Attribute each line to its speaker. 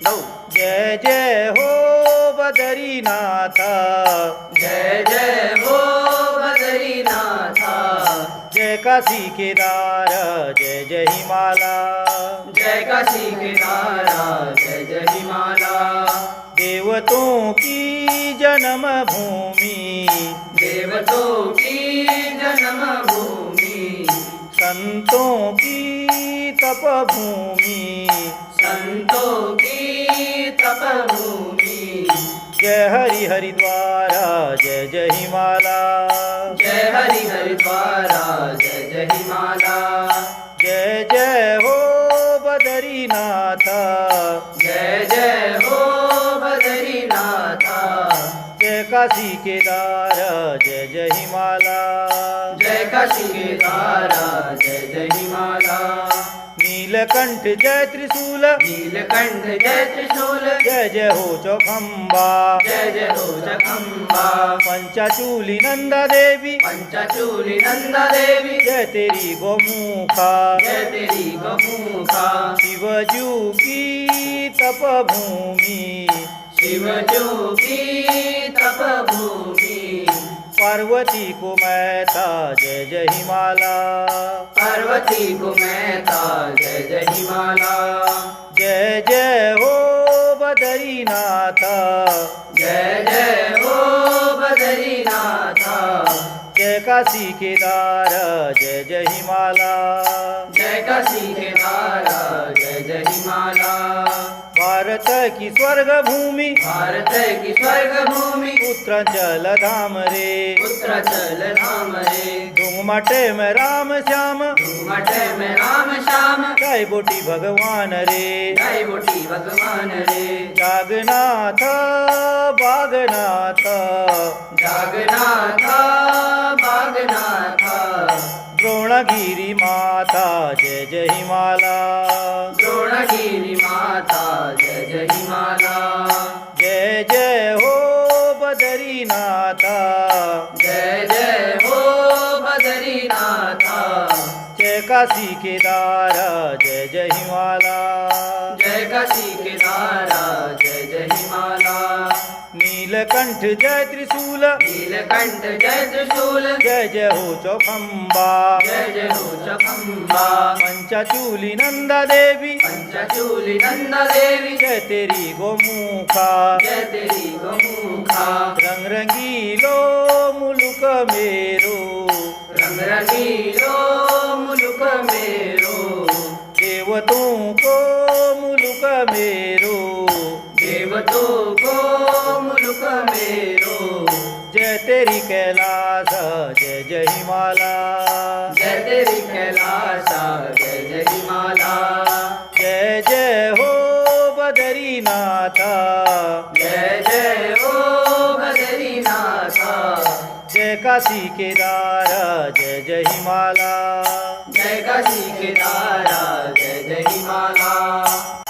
Speaker 1: जय जय हो बद्रीनाथ,
Speaker 2: जय जय हो बद्रीनाथ,
Speaker 1: जय काशी केदार, जय जय हिमाला,
Speaker 2: जय काशी केदार, जय जय हिमाला।
Speaker 1: देवतों की जन्म भूमि,
Speaker 2: देवतों की जन्म भूमि,
Speaker 1: संतों की तप भूमि,
Speaker 2: संतों की तप भूमि।
Speaker 1: जय हरि हरिद्वार, जय जय हिमाला,
Speaker 2: जय हरि हरिद्वारा, जय जय हिमाला।
Speaker 1: जय जय हो बद्रीनाथ,
Speaker 2: जय जय हो बद्रीनाथ,
Speaker 1: जय काशी केदार, जय जय हिमाला,
Speaker 2: जय काशी केदार, जय जय हिमाला।
Speaker 1: नीलकंठ जय त्रिशूल,
Speaker 2: नीलकंठ जय त्रिशूल,
Speaker 1: जय जय हो चौखंबा,
Speaker 2: जय जय हो जगम्बा।
Speaker 1: पंचाचूली नंदा देवी,
Speaker 2: पंचचूली नंदा देवी,
Speaker 1: जय तेरी गोमुखा,
Speaker 2: जय तेरी गमुखा।
Speaker 1: शिवजू की तप भूमि,
Speaker 2: शिवजू की तप भूमि,
Speaker 1: पार्वती को मैथा, जय जय हिमाला,
Speaker 2: पार्वती को मैता, जय जय हिमाला।
Speaker 1: जय जय हो बद्रीनाथ,
Speaker 2: जय जय हो बद्रीनाथ,
Speaker 1: जय काशी केदार, जय जय हिमाला,
Speaker 2: जय काशी केदार, जय जय हिमाला।
Speaker 1: भारत की स्वर्ग भूमि,
Speaker 2: भारत की स्वर्ग भूमि,
Speaker 1: उत्तरांचल धाम रे,
Speaker 2: उत्तराचल धाम रे।
Speaker 1: घुमटे में राम श्याम,
Speaker 2: मठ में राम श्याम,
Speaker 1: जय बोटी भगवान रे,
Speaker 2: जय बोटी भगवान रे।
Speaker 1: जागनाथ बागनाथ,
Speaker 2: जागनाथ बागनाथ,
Speaker 1: द्रोणगिरी माता, जय जय हिमाला,
Speaker 2: द्रोणगिरी माता, जय जय हिमाला।
Speaker 1: जय जय हो बद्रीनाथ,
Speaker 2: जय जय हो बद्रीनाथ,
Speaker 1: जय काशी केदार, जय जय हिमाला,
Speaker 2: जय काशी केदार, जय जय हिमाला।
Speaker 1: नीलकंठ जय त्रिशूल,
Speaker 2: नीलकंठ जय त्रिशूल,
Speaker 1: जय जय हो चौखंबा,
Speaker 2: जय जय हो जगम्बा।
Speaker 1: पंचाचूली नंदा देवी,
Speaker 2: पंचचूली नंदा देवी,
Speaker 1: जय तेरी गोमुखा,
Speaker 2: जय तेरी गमुखा।
Speaker 1: रंग रंगीलो मुलुक मेरो,
Speaker 2: रंग रंगीलो मुलुक मेरो,
Speaker 1: देवतों को मुलुक मेरो,
Speaker 2: देवतों को मुलुक मेरो।
Speaker 1: जय तेरी कैलाश, जय जय हिमाला,
Speaker 2: जय तेरी कैलाश, जय जय हिमाला।
Speaker 1: जय जय हो बद्रीनाथ,
Speaker 2: जय जय हो बद्रीनाथ,
Speaker 1: जय काशी केदार, जय जय हिमाला,
Speaker 2: जय काशी केदार, जय जय हिमाला।